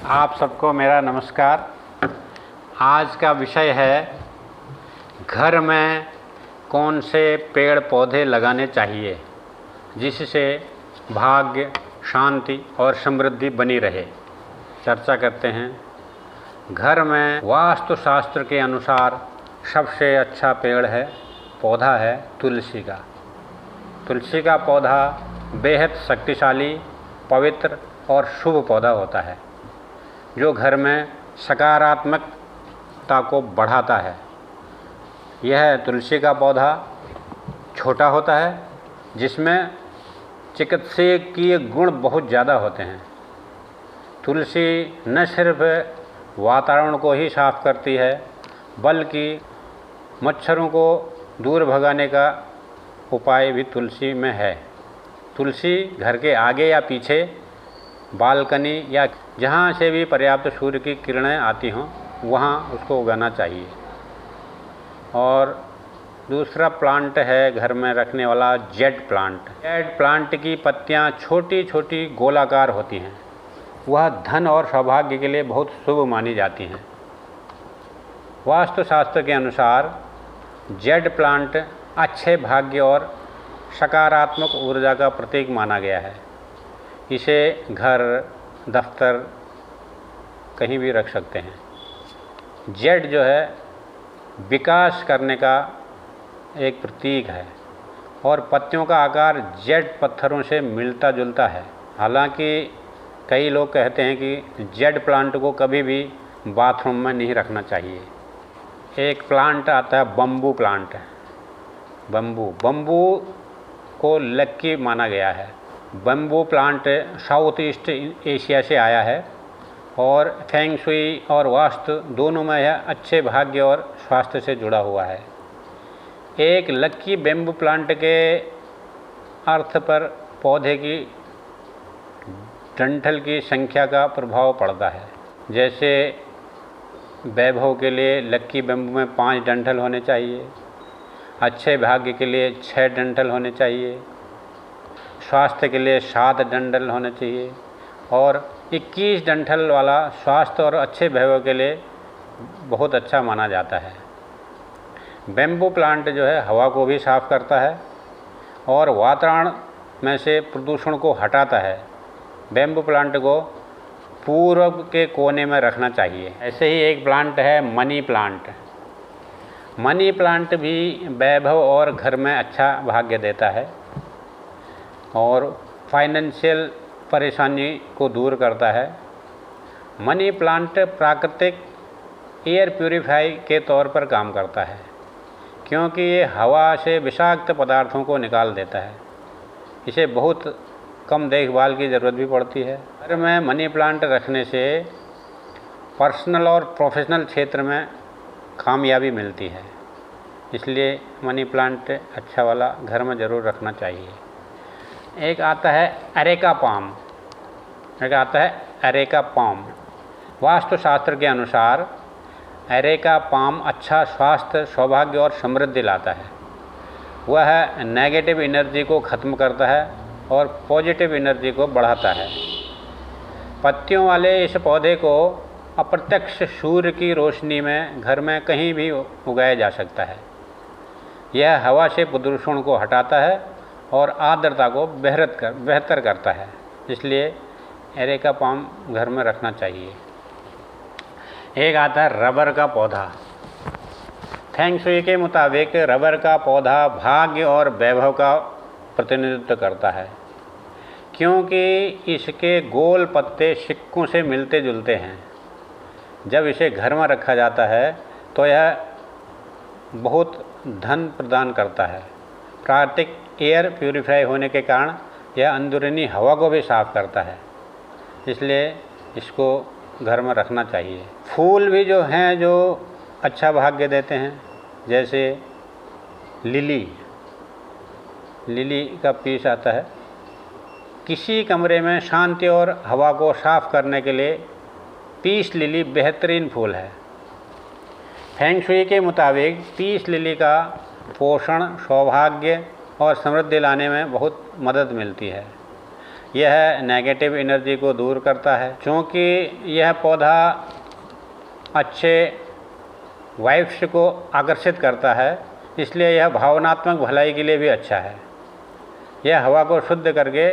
आप सबको मेरा नमस्कार। आज का विषय है घर में कौन से पेड़ पौधे लगाने चाहिए जिससे भाग्य, शांति और समृद्धि बनी रहे। चर्चा करते हैं। घर में वास्तुशास्त्र के अनुसार सबसे अच्छा पेड़ है, पौधा है तुलसी का। तुलसी का पौधा बेहद शक्तिशाली, पवित्र और शुभ पौधा होता है जो घर में सकारात्मकता को बढ़ाता है। यह तुलसी का पौधा छोटा होता है जिसमें चिकित्सकीय गुण बहुत ज़्यादा होते हैं। तुलसी न सिर्फ वातावरण को ही साफ करती है बल्कि मच्छरों को दूर भगाने का उपाय भी तुलसी में है। तुलसी घर के आगे या पीछे, बालकनी या जहाँ से भी पर्याप्त सूर्य की किरणें आती हों वहाँ उसको उगाना चाहिए। और दूसरा प्लांट है घर में रखने वाला जेड प्लांट। जेड प्लांट की पत्तियाँ छोटी छोटी गोलाकार होती हैं। वह धन और सौभाग्य के लिए बहुत शुभ मानी जाती हैं। वास्तुशास्त्र के अनुसार जेड प्लांट अच्छे भाग्य और सकारात्मक ऊर्जा का प्रतीक माना गया है। इसे घर, दफ्तर कहीं भी रख सकते हैं। जेड जो है विकास करने का एक प्रतीक है और पत्तियों का आकार जेड पत्थरों से मिलता जुलता है। हालांकि कई लोग कहते हैं कि जेड प्लांट को कभी भी बाथरूम में नहीं रखना चाहिए। एक प्लांट आता है बम्बू प्लांट। बम्बू को लक्की माना गया है। Bamboo plant south east Asia से आया है और फेंग शुई और वास्तु दोनों में यह अच्छे भाग्य और स्वास्थ्य से जुड़ा हुआ है। एक लक्की बैम्बू प्लांट के अर्थ पर पौधे की डंठल की संख्या का प्रभाव पड़ता है। जैसे वैभव के लिए लक्की बैम्बू में 5 डंठल होने चाहिए, अच्छे भाग्य के लिए 6 डंठल होने चाहिए, स्वास्थ्य के लिए 7 डंठल होने चाहिए और 21 डंठल वाला स्वास्थ्य और अच्छे वैभव के लिए बहुत अच्छा माना जाता है। बैम्बू प्लांट जो है हवा को भी साफ करता है और वातावरण में से प्रदूषण को हटाता है। बैम्बू प्लांट को पूर्व के कोने में रखना चाहिए। ऐसे ही एक प्लांट है मनी प्लांट। मनी प्लांट भी वैभव और घर में अच्छा भाग्य देता है और फाइनेंशियल परेशानी को दूर करता है। मनी प्लांट प्राकृतिक एयर प्यूरीफाई के तौर पर काम करता है क्योंकि ये हवा से विषाक्त पदार्थों को निकाल देता है। इसे बहुत कम देखभाल की ज़रूरत भी पड़ती है। घर में मनी प्लांट रखने से पर्सनल और प्रोफेशनल क्षेत्र में कामयाबी मिलती है। इसलिए मनी प्लांट अच्छा वाला घर में ज़रूर रखना चाहिए। एक आता है अरेका पाम। वास्तुशास्त्र के अनुसार अरेका पाम अच्छा स्वास्थ्य, सौभाग्य और समृद्धि लाता है। वह नेगेटिव एनर्जी को ख़त्म करता है और पॉजिटिव एनर्जी को बढ़ाता है। पत्तियों वाले इस पौधे को अप्रत्यक्ष सूर्य की रोशनी में घर में कहीं भी उगाया जा सकता है। यह हवा से प्रदूषण को हटाता है और आर्द्रता को बेहतर करता है। इसलिए एरेका पाम घर में रखना चाहिए। एक आता है रबर का पौधा। फेंग शुई के मुताबिक रबर का पौधा भाग्य और वैभव का प्रतिनिधित्व करता है क्योंकि इसके गोल पत्ते सिक्कों से मिलते जुलते हैं। जब इसे घर में रखा जाता है तो यह बहुत धन प्रदान करता है। प्राकृतिक एयर प्यूरीफाई होने के कारण यह अंदरूनी हवा को भी साफ करता है। इसलिए इसको घर में रखना चाहिए। फूल भी जो हैं जो अच्छा भाग्य देते हैं, जैसे लिली का पीस आता है। किसी कमरे में शांति और हवा को साफ करने के लिए पीस लिली बेहतरीन फूल है। फेंग शुई के मुताबिक पीस लिली का पोषण, सौभाग्य और समृद्धि लाने में बहुत मदद मिलती है। यह नेगेटिव एनर्जी को दूर करता है। क्योंकि यह पौधा अच्छे वाइब्स को आकर्षित करता है, इसलिए यह भावनात्मक भलाई के लिए भी अच्छा है। यह हवा को शुद्ध करके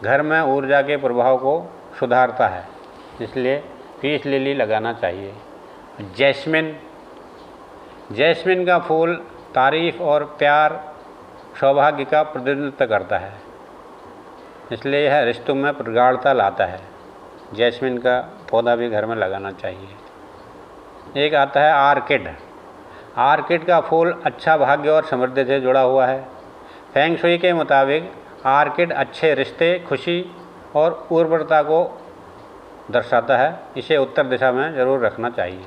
घर में ऊर्जा के प्रभाव को सुधारता है, इसलिए पीस लिली लगाना चाहिए। जैस्मिन का फूल तारीफ और प्यार, सौभाग्य का प्रतिनिधित्व करता है, इसलिए यह रिश्तों में प्रगाढ़ता लाता है। जैस्मिन का पौधा भी घर में लगाना चाहिए। एक आता है आर्किड का फूल अच्छा भाग्य और समृद्धि से जुड़ा हुआ है। फेंग शुई के मुताबिक आर्किड अच्छे रिश्ते, खुशी और उर्वरता को दर्शाता है। इसे उत्तर दिशा में ज़रूर रखना चाहिए।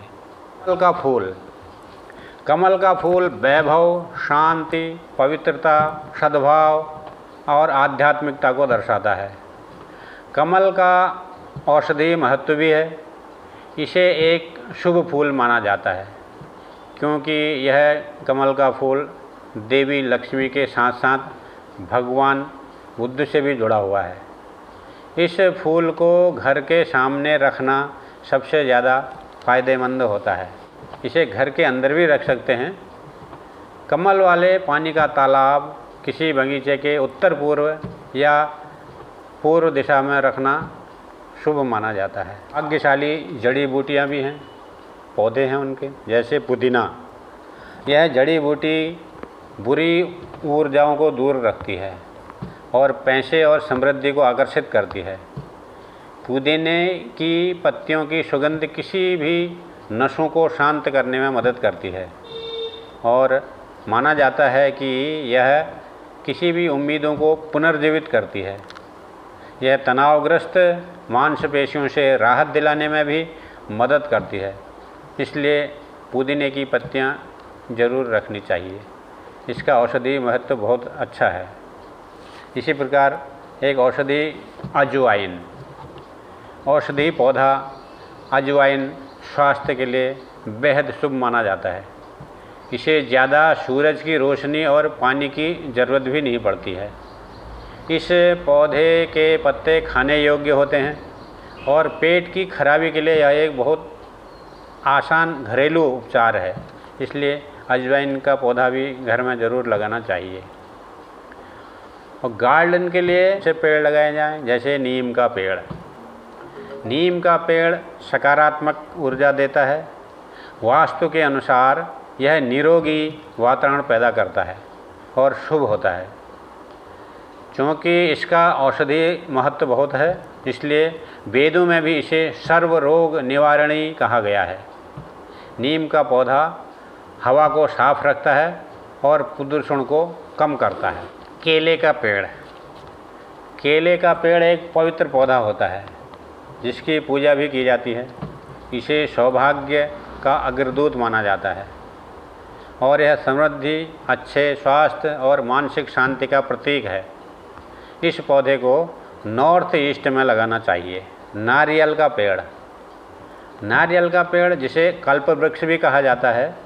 कमल का फूल वैभव, शांति, पवित्रता, सद्भाव और आध्यात्मिकता को दर्शाता है। कमल का औषधीय महत्व भी है। इसे एक शुभ फूल माना जाता है, क्योंकि यह कमल का फूल देवी लक्ष्मी के साथ साथ भगवान बुद्ध से भी जुड़ा हुआ है। इस फूल को घर के सामने रखना सबसे ज़्यादा फ़ायदेमंद होता है। इसे घर के अंदर भी रख सकते हैं। कमल वाले पानी का तालाब किसी बगीचे के उत्तर पूर्व या पूर्व दिशा में रखना शुभ माना जाता है। भाग्यशाली जड़ी बूटियाँ भी हैं, पौधे हैं उनके, जैसे पुदीना। यह जड़ी बूटी बुरी ऊर्जाओं को दूर रखती है और पैसे और समृद्धि को आकर्षित करती है। पुदीने की पत्तियों की सुगंध किसी भी नसों को शांत करने में मदद करती है और माना जाता है कि यह किसी भी उम्मीदों को पुनर्जीवित करती है। यह तनावग्रस्त मांसपेशियों से राहत दिलाने में भी मदद करती है, इसलिए पुदीने की पत्तियां ज़रूर रखनी चाहिए। इसका औषधीय महत्व बहुत अच्छा है। इसी प्रकार एक औषधि पौधा अजवाइन स्वास्थ्य के लिए बेहद शुभ माना जाता है। इसे ज़्यादा सूरज की रोशनी और पानी की ज़रूरत भी नहीं पड़ती है। इस पौधे के पत्ते खाने योग्य होते हैं और पेट की खराबी के लिए यह एक बहुत आसान घरेलू उपचार है, इसलिए अजवाइन का पौधा भी घर में ज़रूर लगाना चाहिए। और गार्डन के लिए ऐसे पेड़ लगाए जाएं, जैसे नीम का पेड़। नीम का पेड़ सकारात्मक ऊर्जा देता है। वास्तु के अनुसार यह निरोगी वातावरण पैदा करता है और शुभ होता है। क्योंकि इसका औषधीय महत्व बहुत है, इसलिए वेदों में भी इसे सर्व रोग निवारणी कहा गया है। नीम का पौधा हवा को साफ रखता है और प्रदूषण को कम करता है। केले का पेड़ एक पवित्र पौधा होता है, जिसकी पूजा भी की जाती है। इसे सौभाग्य का अग्रदूत माना जाता है और यह समृद्धि, अच्छे स्वास्थ्य और मानसिक शांति का प्रतीक है। इस पौधे को नॉर्थ ईस्ट में लगाना चाहिए। नारियल का पेड़ जिसे कल्प वृक्ष भी कहा जाता है,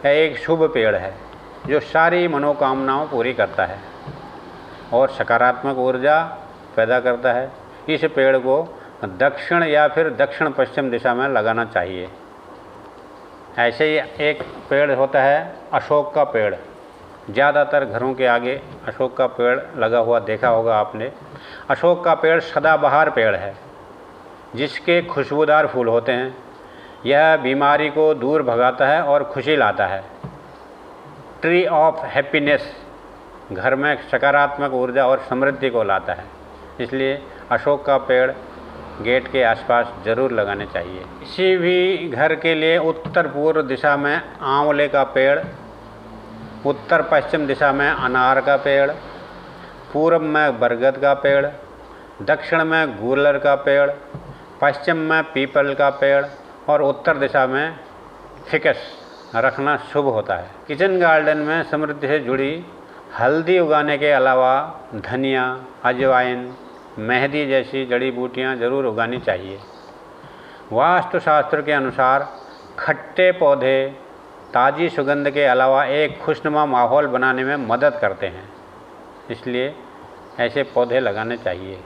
यह एक शुभ पेड़ है जो सारी मनोकामनाओं पूरी करता है और सकारात्मक ऊर्जा पैदा करता है। इस पेड़ को दक्षिण या फिर दक्षिण पश्चिम दिशा में लगाना चाहिए। ऐसे ही एक पेड़ होता है अशोक का पेड़। ज़्यादातर घरों के आगे अशोक का पेड़ लगा हुआ देखा होगा आपने। अशोक का पेड़ सदाबहार पेड़ है, जिसके खुशबूदार फूल होते हैं। यह बीमारी को दूर भगाता है और खुशी लाता है। ट्री ऑफ हैप्पीनेस घर में सकारात्मक ऊर्जा और समृद्धि को लाता है, इसलिए अशोक का पेड़ गेट के आसपास ज़रूर लगाने चाहिए। किसी भी घर के लिए उत्तर पूर्व दिशा में आंवले का पेड़, उत्तर पश्चिम दिशा में अनार का पेड़, पूर्व में बरगद का पेड़, दक्षिण में गूलर का पेड़, पश्चिम में पीपल का पेड़ और उत्तर दिशा में फिकस रखना शुभ होता है। किचन गार्डन में समृद्धि से जुड़ी हल्दी उगाने के अलावा धनिया, अजवाइन, मेहंदी जैसी जड़ी बूटियाँ ज़रूर उगानी चाहिए। वास्तुशास्त्र के अनुसार खट्टे पौधे ताज़ी सुगंध के अलावा एक खुशनुमा माहौल बनाने में मदद करते हैं, इसलिए ऐसे पौधे लगाने चाहिए।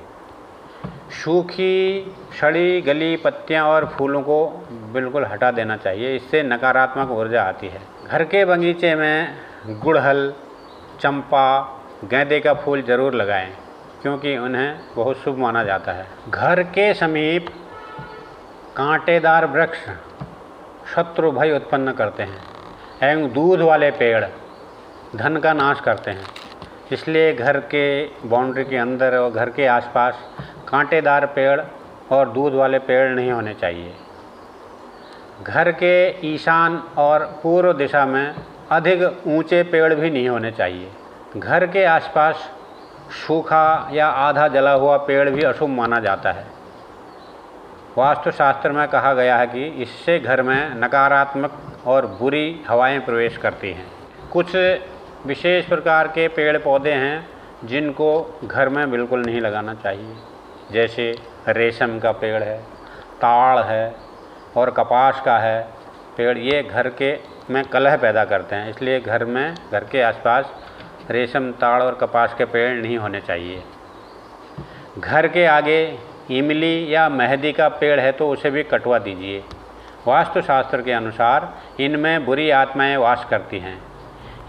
सूखी सड़ी गली पत्तियां और फूलों को बिल्कुल हटा देना चाहिए, इससे नकारात्मक ऊर्जा आती है। घर के बगीचे में गुड़हल, चंपा, गेंदे का फूल ज़रूर लगाएं, क्योंकि उन्हें बहुत शुभ माना जाता है। घर के समीप कांटेदार वृक्ष शत्रु भय उत्पन्न करते हैं एवं दूध वाले पेड़ धन का नाश करते हैं, इसलिए घर के बाउंड्री के अंदर और घर के आसपास कांटेदार पेड़ और दूध वाले पेड़ नहीं होने चाहिए। घर के ईशान और पूर्व दिशा में अधिक ऊंचे पेड़ भी नहीं होने चाहिए। घर के आसपास सूखा या आधा जला हुआ पेड़ भी अशुभ माना जाता है। वास्तुशास्त्र में कहा गया है कि इससे घर में नकारात्मक और बुरी हवाएं प्रवेश करती हैं। कुछ विशेष प्रकार के पेड़ पौधे हैं जिनको घर में बिल्कुल नहीं लगाना चाहिए, जैसे रेशम का पेड़ है, ताड़ है और कपास का है पेड़। ये घर के में कलह पैदा करते हैं, इसलिए घर के आसपास रेशम, ताड़ और कपास के पेड़ नहीं होने चाहिए। घर के आगे इमली या मेहंदी का पेड़ है तो उसे भी कटवा दीजिए। वास्तुशास्त्र के अनुसार इनमें बुरी आत्माएं वास करती हैं।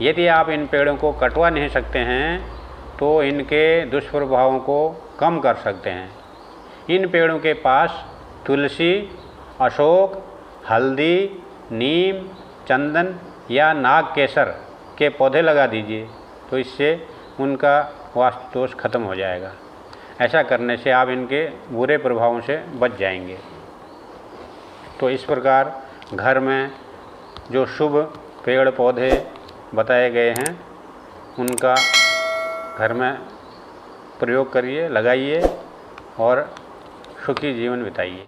यदि आप इन पेड़ों को कटवा नहीं सकते हैं तो इनके दुष्प्रभावों को कम कर सकते हैं। इन पेड़ों के पास तुलसी, अशोक, हल्दी, नीम, चंदन या नाग केसर के पौधे लगा दीजिए, तो इससे उनका वास्तु दोष खत्म हो जाएगा। ऐसा करने से आप इनके बुरे प्रभावों से बच जाएंगे। तो इस प्रकार घर में जो शुभ पेड़ पौधे बताए गए हैं उनका घर में प्रयोग करिए, लगाइए और सुखी जीवन बिताइए।